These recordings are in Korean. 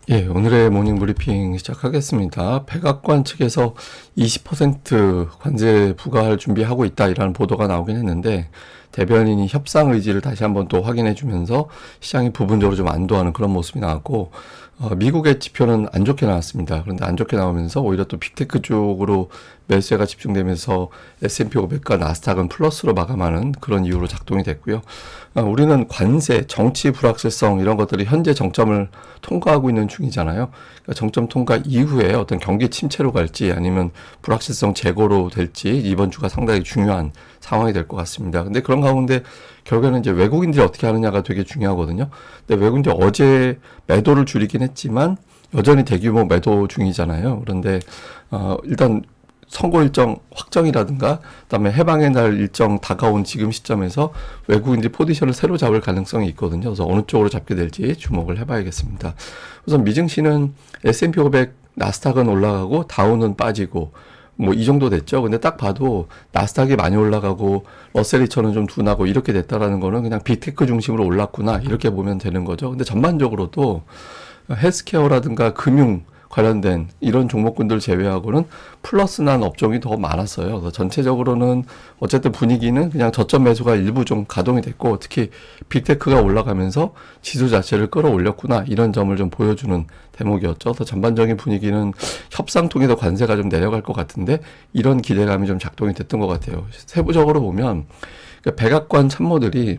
예, 오늘의 모닝 브리핑 시작하겠습니다. 백악관 측에서 20% 관세 부과할 준비하고 있다 이라는 보도가 나오긴 했는데 대변인이 협상 의지를 다시 한번 또 확인해 주면서 시장이 부분적으로 좀 안도하는 그런 모습이 나왔고 미국의 지표는 안 좋게 나왔습니다. 그런데 안 좋게 나오면서 오히려 또 빅테크 쪽으로 매수세가 집중되면서 S&P 500과 나스닥은 플러스로 마감하는 그런 이유로 작동이 됐고요. 우리는 관세, 정치 불확실성 이런 것들이 현재 정점을 통과하고 있는 중이잖아요. 그러니까 정점 통과 이후에 어떤 경기 침체로 갈지 아니면 불확실성 제고로 될지 이번 주가 상당히 중요한 상황이 될 것 같습니다. 근데 그런 가운데 결국에는 이제 외국인들이 어떻게 하느냐가 되게 중요하거든요. 근데 외국인들이 어제 매도를 줄이긴 했지만 여전히 대규모 매도 중이잖아요. 그런데 일단 선거 일정 확정이라든가 그다음에 해방의 날 일정 다가온 지금 시점에서 외국인들이 포지션을 새로 잡을 가능성이 있거든요. 그래서 어느 쪽으로 잡게 될지 주목을 해봐야겠습니다. 우선 미증시는 S&P 500 나스닥은 올라가고 다우는 빠지고 뭐 이 정도 됐죠. 근데 딱 봐도 나스닥이 많이 올라가고 러셀 2000은 좀 둔하고 이렇게 됐다라는 거는 그냥 빅테크 중심으로 올랐구나 이렇게 보면 되는 거죠. 근데 전반적으로도 헬스케어라든가 금융 관련된 이런 종목군들 제외하고는 플러스 난 업종이 더 많았어요. 그래서 전체적으로는 어쨌든 분위기는 그냥 저점 매수가 일부 좀 가동이 됐고 특히 빅테크가 올라가면서 지수 자체를 끌어올렸구나 이런 점을 좀 보여주는 대목이었죠. 그래서 전반적인 분위기는 협상 통해서 관세가 좀 내려갈 것 같은데 이런 기대감이 좀 작동이 됐던 것 같아요. 세부적으로 보면 백악관 참모들이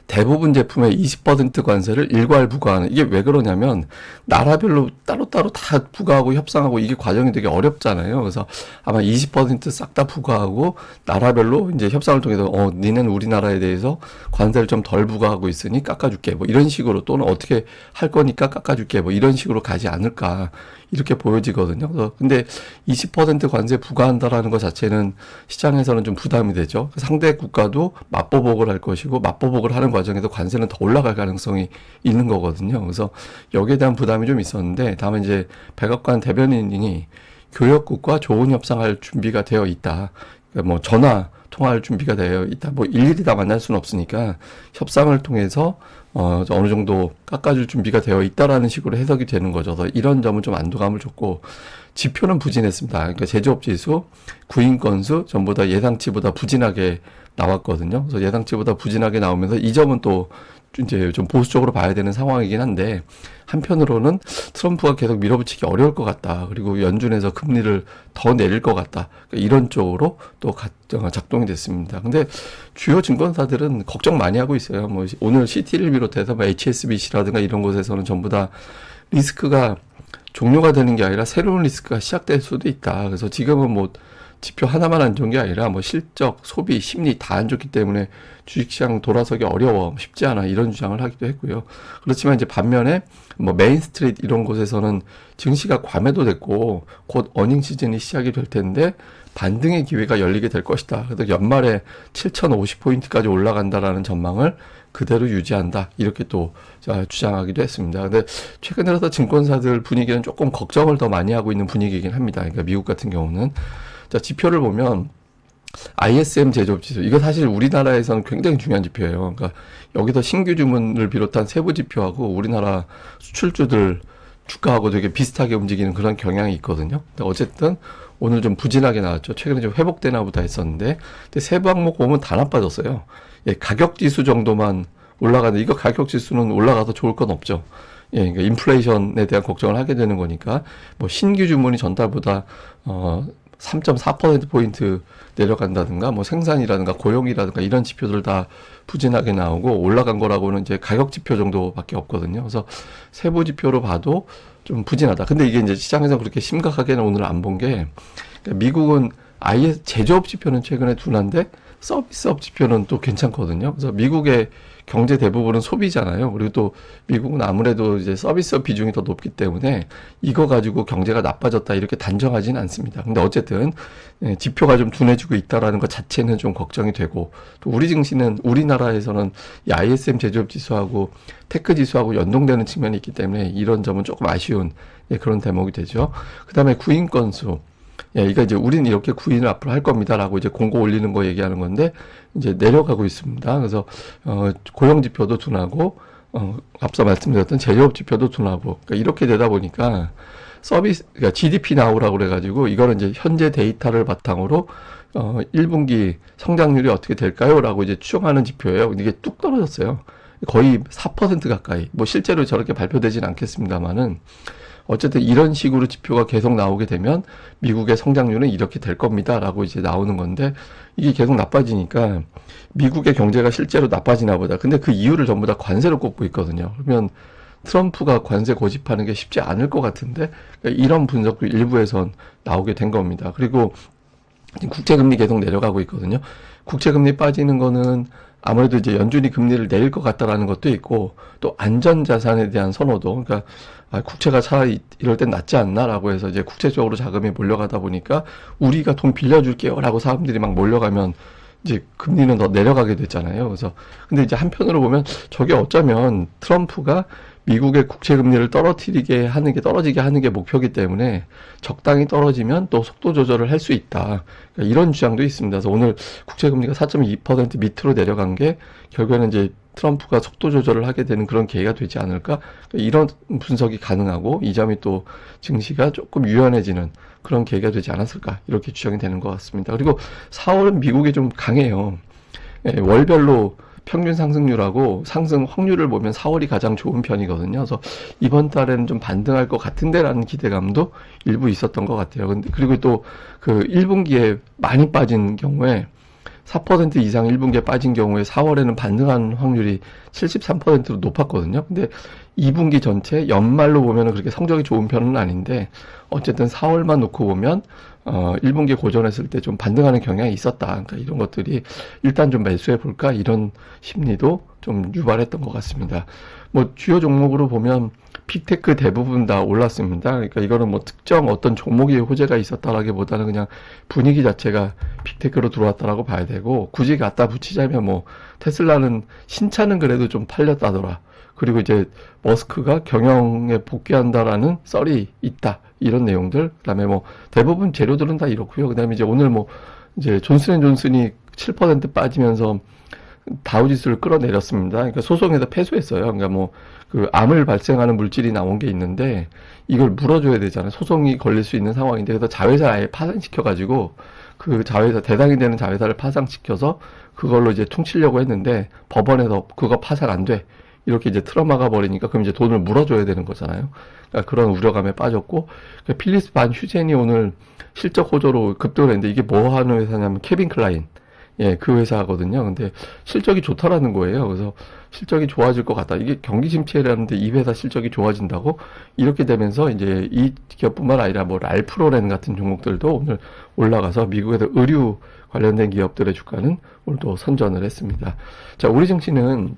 대부분 제품에 20% 관세를 일괄 부과하는 이게 왜 그러냐면 나라별로 따로따로 다 부과하고 협상하고 이게 과정이 되게 어렵잖아요. 그래서 아마 20% 싹 다 부과하고 나라별로 이제 협상을 통해서 니는 우리나라에 대해서 관세를 좀 덜 부과하고 있으니 깎아줄게 뭐 이런 식으로 또는 어떻게 할 거니까 깎아줄게 뭐 이런 식으로 가지 않을까 이렇게 보여지거든요. 그래서 근데 20% 관세 부과한다라는 것 자체는 시장에서는 좀 부담이 되죠. 상대 국가도 맞보복을 할 것이고 맞보복을 하는 과정에서 관세는 더 올라갈 가능성이 있는 거거든요. 그래서 여기에 대한 부담이 좀 있었는데 다음에 이제 백악관 대변인이 교역국과 좋은 협상할 준비가 되어 있다. 그러니까 뭐 전화 통화할 준비가 되어 있다. 뭐 일일이 다 만날 수는 없으니까 협상을 통해서 어느 정도 깎아줄 준비가 되어 있다라는 식으로 해석이 되는 거죠. 그래서 이런 점은 좀 안도감을 줬고 지표는 부진했습니다. 그러니까 제조업 지수, 구인 건수 전부 다 예상치보다 부진하게 나왔거든요. 그래서 예상치보다 부진하게 나오면서 이 점은 또 이제 좀 보수적으로 봐야 되는 상황이긴 한데 한편으로는 트럼프가 계속 밀어붙이기 어려울 것 같다. 그리고 연준에서 금리를 더 내릴 것 같다. 그러니까 이런 쪽으로 또 작동이 됐습니다. 근데 주요 증권사들은 걱정 많이 하고 있어요. 뭐 오늘 CT를 비롯해서 뭐 HSBC라든가 이런 곳에서는 전부 다 리스크가 종료가 되는 게 아니라 새로운 리스크가 시작될 수도 있다. 그래서 지금은 뭐 지표 하나만 안 좋은 게 아니라 뭐 실적, 소비, 심리 다 안 좋기 때문에 주식시장 돌아서기 어려워, 쉽지 않아 이런 주장을 하기도 했고요. 그렇지만 이제 반면에 뭐 메인스트리트 이런 곳에서는 증시가 과매도됐고 곧 어닝 시즌이 시작이 될 텐데 반등의 기회가 열리게 될 것이다. 그래서 연말에 7,050포인트까지 올라간다라는 전망을 그대로 유지한다. 이렇게 또 주장하기도 했습니다. 근데 최근 들어서 증권사들 분위기는 조금 걱정을 더 많이 하고 있는 분위기이긴 합니다. 그러니까 미국 같은 경우는 자, 지표를 보면 ISM 제조업 지수 이거 사실 우리나라에서는 굉장히 중요한 지표예요. 그러니까 여기서 신규 주문을 비롯한 세부 지표하고 우리나라 수출주들 주가하고 되게 비슷하게 움직이는 그런 경향이 있거든요. 근데 어쨌든 오늘 좀 부진하게 나왔죠. 최근에 좀 회복되나 보다 했었는데 근데 세부 항목 보면 다 나빠졌어요. 예, 가격 지수 정도만 올라가는데 이거 가격 지수는 올라가서 좋을 건 없죠. 예, 그러니까 인플레이션에 대한 걱정을 하게 되는 거니까 뭐 신규 주문이 전달보다 3.4%포인트 내려간다든가, 뭐 생산이라든가 고용이라든가 이런 지표들 다 부진하게 나오고 올라간 거라고는 이제 가격 지표 정도밖에 없거든요. 그래서 세부 지표로 봐도 좀 부진하다. 근데 이게 이제 시장에서 그렇게 심각하게는 오늘 안 본 게, 미국은 아예 제조업 지표는 최근에 둔한데 서비스업 지표는 또 괜찮거든요. 그래서 미국의 경제 대부분은 소비잖아요. 그리고 또 미국은 아무래도 이제 서비스업 비중이 더 높기 때문에 이거 가지고 경제가 나빠졌다 이렇게 단정하지는 않습니다. 근데 어쨌든 지표가 좀 둔해지고 있다라는 것 자체는 좀 걱정이 되고 또 우리 증시는 우리나라에서는 이 ISM 제조업 지수하고 테크 지수하고 연동되는 측면이 있기 때문에 이런 점은 조금 아쉬운 그런 대목이 되죠. 그다음에 구인 건수. 예, 이거 이제 우리는 이렇게 구인을 앞으로 할 겁니다라고 이제 공고 올리는 거 얘기하는 건데 이제 내려가고 있습니다. 그래서 고용 지표도 둔하고 앞서 말씀드렸던 제조업 지표도 둔화하고, 그러니까 이렇게 되다 보니까 그러니까 GDP 나오라고 그래가지고, 이거는 이제 현재 데이터를 바탕으로, 1분기 성장률이 어떻게 될까요? 라고 이제 추정하는 지표예요. 근데 이게 뚝 떨어졌어요. 거의 4% 가까이. 뭐 실제로 저렇게 발표되진 않겠습니다만은, 어쨌든 이런 식으로 지표가 계속 나오게 되면 미국의 성장률은 이렇게 될 겁니다. 라고 이제 나오는 건데, 이게 계속 나빠지니까 미국의 경제가 실제로 나빠지나 보다. 근데 그 이유를 전부 다 관세로 꼽고 있거든요. 그러면 트럼프가 관세 고집하는 게 쉽지 않을 것 같은데, 그러니까 이런 분석도 일부에선 나오게 된 겁니다. 그리고 국채금리 계속 내려가고 있거든요. 국채금리 빠지는 거는 아무래도 이제 연준이 금리를 내릴 것 같다라는 것도 있고, 또 안전자산에 대한 선호도, 그러니까 국채가 차라리 이럴 땐 낫지 않나라고 해서 이제 국채 쪽으로 자금이 몰려가다 보니까 우리가 돈 빌려줄게요라고 사람들이 막 몰려가면 이제 금리는 더 내려가게 됐잖아요. 그래서 근데 이제 한편으로 보면 저게 어쩌면 트럼프가 미국의 국채 금리를 떨어지게 하는 게 목표이기 때문에 적당히 떨어지면 또 속도 조절을 할 수 있다. 그러니까 이런 주장도 있습니다. 그래서 오늘 국채 금리가 4.2% 밑으로 내려간 게 결국에는 이제 트럼프가 속도 조절을 하게 되는 그런 계기가 되지 않을까? 그러니까 이런 분석이 가능하고 이 점이 또 증시가 조금 유연해지는 그런 계기가 되지 않았을까? 이렇게 추정이 되는 것 같습니다. 그리고 4월은 미국이 좀 강해요. 예, 월별로 평균 상승률하고 상승 확률을 보면 4월이 가장 좋은 편이거든요. 그래서 이번 달에는 좀 반등할 것 같은데라는 기대감도 일부 있었던 것 같아요. 근데 그리고 또 그 1분기에 많이 빠진 경우에 4% 이상 1분기에 빠진 경우에 4월에는 반등한 확률이 73%로 높았거든요. 근데 2분기 전체 연말로 보면은 그렇게 성적이 좋은 편은 아닌데 어쨌든 4월만 놓고 보면 1분기 고전했을 때 좀 반등하는 경향이 있었다. 그러니까 이런 것들이 일단 좀 매수해 볼까 이런 심리도 좀 유발했던 것 같습니다. 뭐 주요 종목으로 보면 빅테크 대부분 다 올랐습니다. 그러니까 이거는 뭐 특정 어떤 종목이 호재가 있었다라기보다는 그냥 분위기 자체가 빅테크로 들어왔다라고 봐야 되고, 굳이 갖다 붙이자면 뭐 테슬라는 신차는 그래도 좀 팔렸다더라. 그리고 이제 머스크가 경영에 복귀한다라는 썰이 있다. 이런 내용들. 그다음에 뭐 대부분 재료들은 다 이렇고요. 그다음에 이제 오늘 뭐 이제 존슨앤존슨이 7% 빠지면서 다우지수를 끌어내렸습니다. 그러니까 소송에서 패소했어요. 그러니까 뭐 그 암을 발생하는 물질이 나온 게 있는데 이걸 물어줘야 되잖아요. 소송이 걸릴 수 있는 상황인데, 그래서 자회사 아예 파산시켜가지고 그 자회사, 대상이 되는 자회사를 파산시켜서 그걸로 이제 퉁치려고 했는데 법원에서 그거 파산 안 돼. 이렇게 이제 틀어막아 버리니까 그럼 이제 돈을 물어줘야 되는 거잖아요. 그러니까 그런 우려감에 빠졌고, 그러니까 필립스 반 휴젠이 오늘 실적 호조로 급등을 했는데 이게 뭐 하는 회사냐면 케빈 클라인. 예, 그 회사거든요. 근데 실적이 좋다라는 거예요. 그래서 실적이 좋아질 것 같다. 이게 경기 침체라는데 이 회사 실적이 좋아진다고? 이렇게 되면서 이제 이 기업뿐만 아니라 뭐 랄프로렌 같은 종목들도 오늘 올라가서 미국에서 의류 관련된 기업들의 주가는 오늘도 선전을 했습니다. 자, 우리 증시는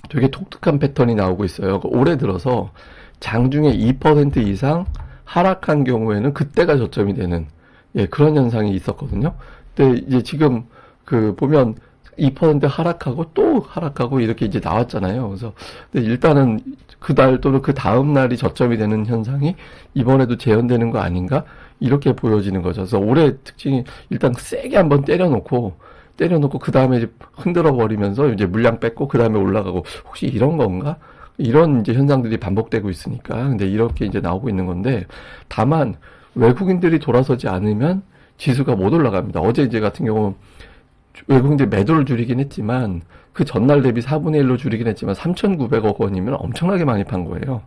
되게 독특한 패턴이 나오고 있어요. 올해 들어서 장중에 2% 이상 하락한 경우에는 그때가 저점이 되는, 예, 그런 현상이 있었거든요. 근데 이제 지금 그 보면 2% 하락하고 또 하락하고 이렇게 이제 나왔잖아요. 그래서 근데 일단은 그달 또는 그 다음 날이 저점이 되는 현상이 이번에도 재현되는 거 아닌가? 이렇게 보여지는 거죠. 그래서 올해 특징이 일단 세게 한번 때려놓고 그 다음에 이제 흔들어 버리면서 이제 물량 뺐고 그 다음에 올라가고, 혹시 이런 건가? 이런 이제 현상들이 반복되고 있으니까. 근데 이렇게 이제 나오고 있는 건데, 다만 외국인들이 돌아서지 않으면 지수가 못 올라갑니다. 어제 이제 같은 경우 외국인들 매도를 줄이긴 했지만 그 전날 대비 4분의 1로 줄이긴 했지만 3,900억 원이면 엄청나게 많이 판 거예요.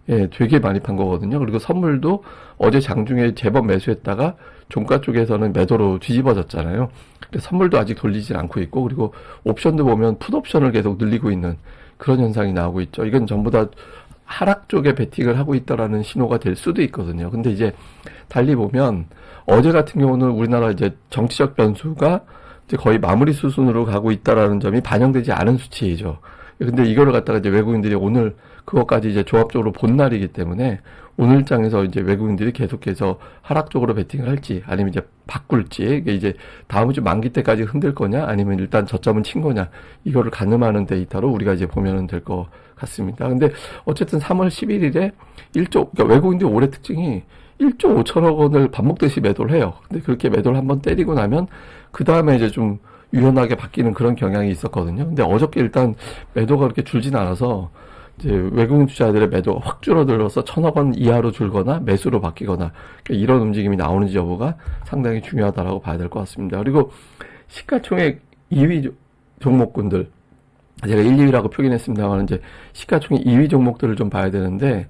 예, 되게 많이 판 거거든요. 그리고 선물도 어제 장중에 제법 매수했다가 종가 쪽에서는 매도로 뒤집어졌잖아요. 근데 선물도 아직 돌리진 않고 있고, 그리고 옵션도 보면 풋옵션을 계속 늘리고 있는 그런 현상이 나오고 있죠. 이건 전부 다 하락 쪽에 베팅을 하고 있다라는 신호가 될 수도 있거든요. 근데 이제 달리 보면 어제 같은 경우는 우리나라 이제 정치적 변수가 이제 거의 마무리 수순으로 가고 있다라는 점이 반영되지 않은 수치이죠. 근데 이거를 갖다가 이제 외국인들이 오늘 그것까지 이제 조합적으로 본 날이기 때문에 오늘 장에서 이제 외국인들이 계속해서 하락 쪽으로 베팅을 할지 아니면 이제 바꿀지, 이게 이제 다음 주 만기 때까지 흔들 거냐 아니면 일단 저점은 친 거냐, 이거를 가늠하는 데이터로 우리가 이제 보면은 될 것 같습니다. 근데 어쨌든 3월 11일에 그러니까 외국인들 올해 특징이 1조 5천억 원을 밥 먹듯이 매도를 해요. 근데 그렇게 매도를 한번 때리고 나면 그 다음에 이제 좀 유연하게 바뀌는 그런 경향이 있었거든요. 근데 어저께 일단 매도가 그렇게 줄진 않아서 이제 외국인 투자자들의 매도가 확 줄어들어서 1,000억 원 이하로 줄거나 매수로 바뀌거나 그러니까 이런 움직임이 나오는지 여부가 상당히 중요하다라고 봐야 될 것 같습니다. 그리고 시가총액 2위 종목군들 제가 1, 2위라고 표기했습니다만 이제 시가총액 2위 종목들을 좀 봐야 되는데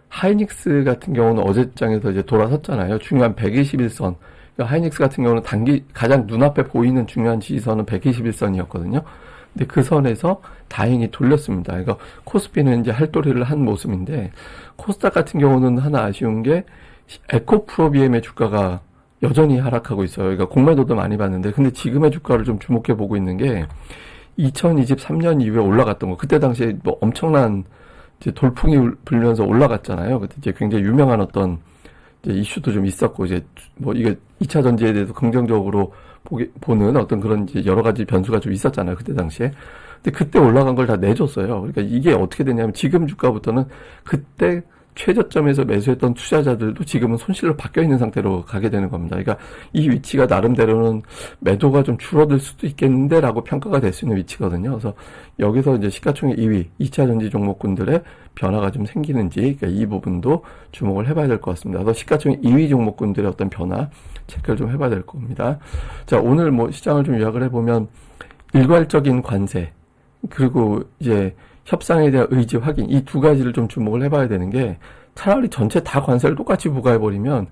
하이닉스 같은 경우는 어제장에서 이제 돌아섰잖아요. 중요한 121선. 그러니까 하이닉스 같은 경우는 가장 눈앞에 보이는 중요한 지지선은 121선이었거든요. 근데 그 선에서 다행히 돌렸습니다. 그러니까 코스피는 이제 할도리를 한 모습인데 코스닥 같은 경우는 하나 아쉬운 게 에코프로비엠의 주가가 여전히 하락하고 있어요. 그러니까 공매도도 많이 봤는데 근데 지금의 주가를 좀 주목해 보고 있는 게 2023년 이후에 올라갔던 거. 그때 당시에 뭐 엄청난 이제 돌풍이 불면서 올라갔잖아요. 그때 이제 굉장히 유명한 어떤 이제 이슈도 좀 있었고 이제 뭐 이게 2차 전지에 대해서 긍정적으로 보는 어떤 그런 이제 여러 가지 변수가 좀 있었잖아요. 그때 당시에. 근데 그때 올라간 걸 다 내줬어요. 그러니까 이게 어떻게 되냐면 지금 주가부터는 그때 최저점에서 매수했던 투자자들도 지금은 손실로 바뀌어 있는 상태로 가게 되는 겁니다. 그러니까 이 위치가 나름대로는 매도가 좀 줄어들 수도 있겠는데 라고 평가가 될 수 있는 위치거든요. 그래서 여기서 이제 시가총액 2위, 2차 전지 종목군들의 변화가 좀 생기는지 그러니까 이 부분도 주목을 해봐야 될 것 같습니다. 그래서 시가총액 2위 종목군들의 어떤 변화 체크를 좀 해봐야 될 겁니다. 자, 오늘 뭐 시장을 좀 요약을 해보면 일괄적인 관세 그리고 이제 협상에 대한 의지 확인 이 두 가지를 좀 주목을 해봐야 되는 게 차라리 전체 다 관세를 똑같이 부과해버리면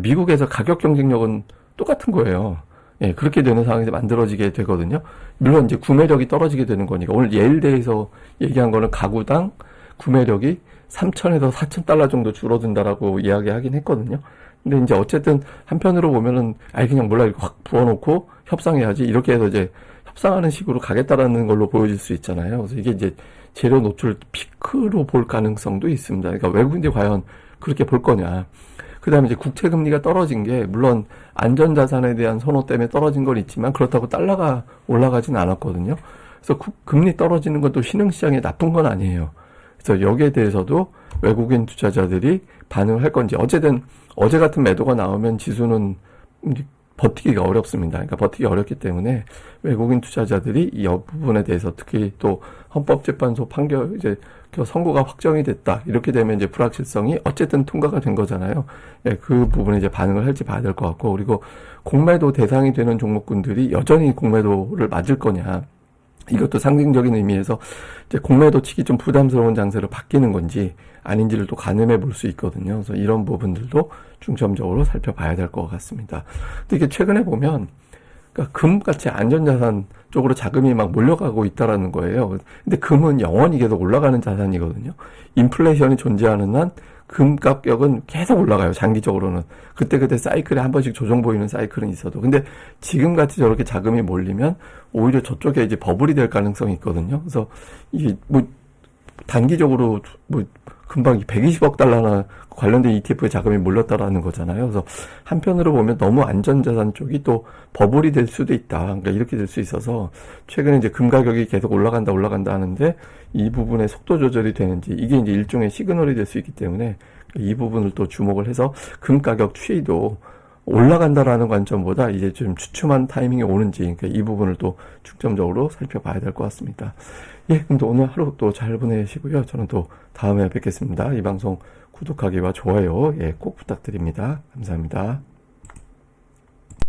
미국에서 가격 경쟁력은 똑같은 거예요. 예, 그렇게 되는 상황이 만들어지게 되거든요. 물론 이제 구매력이 떨어지게 되는 거니까 오늘 예일대에서 얘기한 거는 가구당 구매력이 3,000에서 4,000달러 정도 줄어든다라고 이야기하긴 했거든요. 근데 이제 어쨌든 한편으로 보면은 그냥 몰라 이렇게 확 부어놓고 협상해야지 이렇게 해서 이제 협상하는 식으로 가겠다라는 걸로 보여질 수 있잖아요. 그래서 이게 이제 재료 노출 피크로 볼 가능성도 있습니다. 그러니까 외국인들이 과연 그렇게 볼 거냐. 그 다음에 이제 국채금리가 떨어진 게, 물론 안전자산에 대한 선호 때문에 떨어진 건 있지만, 그렇다고 달러가 올라가진 않았거든요. 그래서 금리 떨어지는 것도 신흥시장에 나쁜 건 아니에요. 그래서 여기에 대해서도 외국인 투자자들이 반응을 할 건지, 어쨌든 어제 같은 매도가 나오면 지수는 버티기가 어렵습니다. 그러니까 버티기 어렵기 때문에 외국인 투자자들이 이 부분에 대해서 특히 또 헌법재판소 판결 이제 선고가 확정이 됐다. 이렇게 되면 이제 불확실성이 어쨌든 통과가 된 거잖아요. 예, 그 부분에 이제 반응을 할지 봐야 될 것 같고, 그리고 공매도 대상이 되는 종목군들이 여전히 공매도를 맞을 거냐. 이것도 상징적인 의미에서 이제 공매도 치기 좀 부담스러운 장세로 바뀌는 건지 아닌지를 또 가늠해 볼 수 있거든요. 그래서 이런 부분들도 중점적으로 살펴봐야 될 것 같습니다. 근데 이게 최근에 보면 그러니까 금같이 안전자산 쪽으로 자금이 막 몰려가고 있다라는 거예요. 근데 금은 영원히 계속 올라가는 자산이거든요. 인플레이션이 존재하는 한 금 가격은 계속 올라가요. 장기적으로는. 그때그때 사이클에 한 번씩 조정 보이는 사이클은 있어도. 근데 지금같이 저렇게 자금이 몰리면 오히려 저쪽에 이제 버블이 될 가능성이 있거든요. 그래서 이게 뭐 단기적으로 뭐 금방 120억 달러나 관련된 ETF에 자금이 몰렸다라는 거잖아요. 그래서 한편으로 보면 너무 안전자산 쪽이 또 버블이 될 수도 있다. 그러니까 이렇게 될 수 있어서 최근에 이제 금 가격이 계속 올라간다 하는데 이 부분에 속도 조절이 되는지 이게 이제 일종의 시그널이 될 수 있기 때문에 이 부분을 또 주목을 해서 금 가격 추이도 올라간다라는 관점보다 이제 좀 주춤한 타이밍이 오는지 그러니까 이 부분을 또 중점적으로 살펴봐야 될 것 같습니다. 예, 그럼 또 오늘 하루 또 잘 보내시고요. 저는 또 다음에 뵙겠습니다. 이 방송 구독하기와 좋아요 꼭 부탁드립니다. 감사합니다.